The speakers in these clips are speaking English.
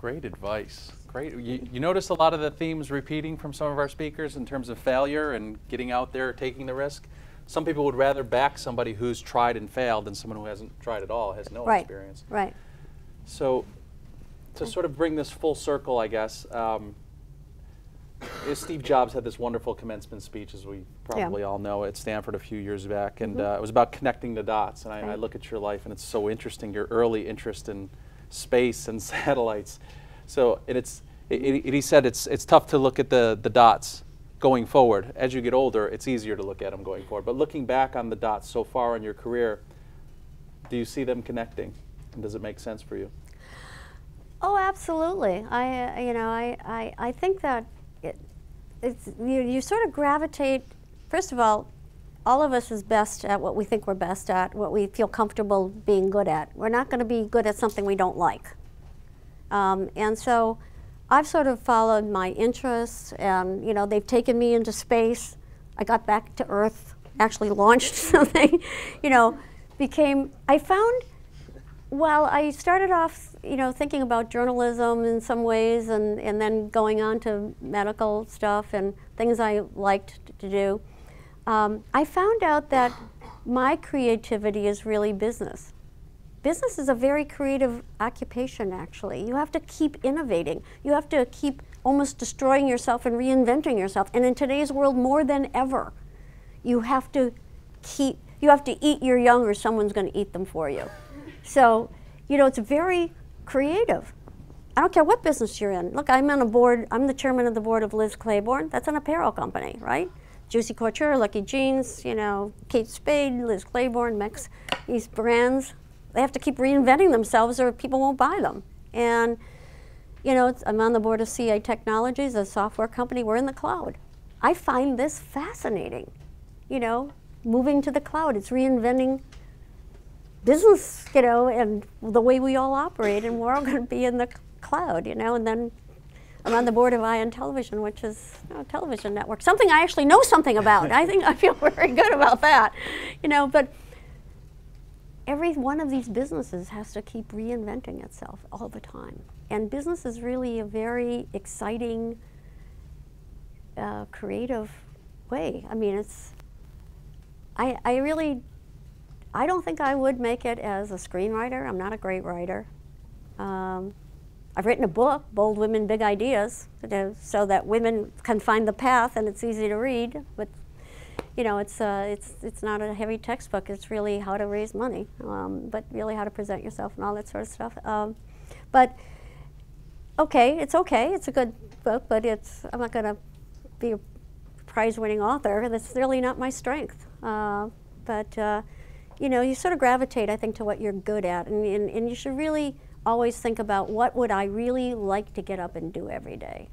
Great advice. Great. You notice a lot of the themes repeating from some of our speakers in terms of failure and getting out there, taking the risk. Some people would rather back somebody who's tried and failed than someone who hasn't tried at all, has no experience. Right. So to sort of bring this full circle, I guess, Steve Jobs had this wonderful commencement speech, as we probably all know, at Stanford a few years back, and it was about connecting the dots. And I look at your life, and it's so interesting, your early interest in space and satellites. So he said it's tough to look at the dots going forward. As you get older, it's easier to look at them going forward. But looking back on the dots so far in your career, do you see them connecting? And does it make sense for you? Oh, absolutely. I think that you sort of gravitate. First of all of us is best at what we think we're best at, what we feel comfortable being good at. We're not going to be good at something we don't like. And so I've sort of followed my interests, and they've taken me into space. I got back to Earth, actually launched something, I found, well, I started off thinking about journalism in some ways, and then going on to medical stuff and things I liked to do. I found out that my creativity is really business. Business is a very creative occupation, actually. You have to keep innovating. You have to keep almost destroying yourself and reinventing yourself. And in today's world, more than ever, you have to eat your young, or someone's going to eat them for you. So, it's very creative. I don't care what business you're in. Look, I'm on a board. I'm the chairman of the board of Liz Claiborne. That's an apparel company, right? Juicy Couture, Lucky Jeans, Kate Spade, Liz Claiborne, Mex, these brands. They have to keep reinventing themselves, or people won't buy them. And, I'm on the board of CA Technologies, a software company. We're in the cloud. I find this fascinating, moving to the cloud. It's reinventing business, and the way we all operate, and we're all going to be in the cloud, and then I'm on the board of ION Television, which is a television network, something I actually know something about. I feel very good about that, but every one of these businesses has to keep reinventing itself all the time. And business is really a very exciting, creative way. I mean, I don't think I would make it as a screenwriter. I'm not a great writer. I've written a book, Bold Women, Big Ideas, so that women can find the path, and it's easy to read. But it's not a heavy textbook. It's really how to raise money, but really how to present yourself and all that sort of stuff. But it's okay. It's a good book, but I'm not going to be a prize-winning author. That's really not my strength. You sort of gravitate, I think, to what you're good at, and you should really always think about, what would I really like to get up and do every day?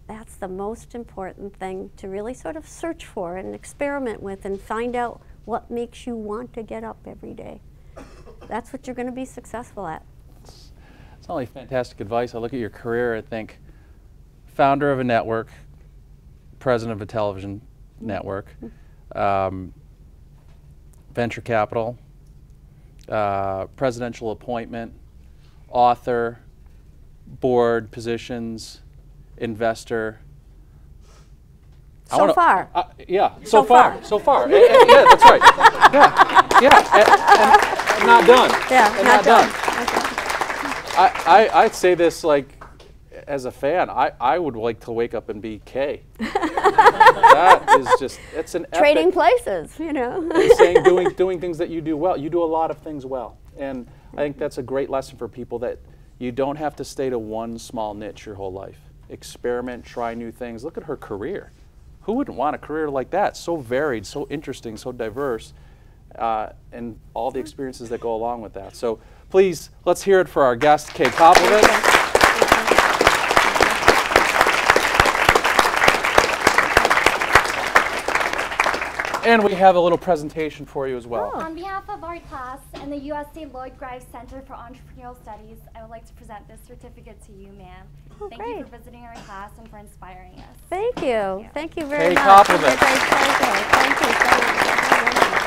That's the most important thing to really sort of search for and experiment with, and find out what makes you want to get up every day. That's what you're going to be successful at. It's not only fantastic advice. I look at your career, I think, founder of a network, president of a television network, venture capital, presidential appointment, author, board positions, investor. So far. Yeah, so far. Yeah, that's right. Yeah, and not done. Yeah, not done. Okay. I'd say this, like, as a fan, I would like to wake up and be Kay. That is just, it's an trading epic, places, saying, doing things that you do well. You do a lot of things well. And I think that's a great lesson for people, that you don't have to stay to one small niche your whole life. Experiment, try new things. Look at her career. Who wouldn't want a career like that? So varied, so interesting, so diverse, and all the experiences that go along with that. So please, let's hear it for our guest, Kay Koplovitz. And we have a little presentation for you as well. On behalf of our class and the USC Lloyd Grives Center for Entrepreneurial Studies, I would like to present this certificate to you, ma'am. Thank you for visiting our class and for inspiring us. Thank you. Thank you very Kay much. Koplovitz. Thank you so much.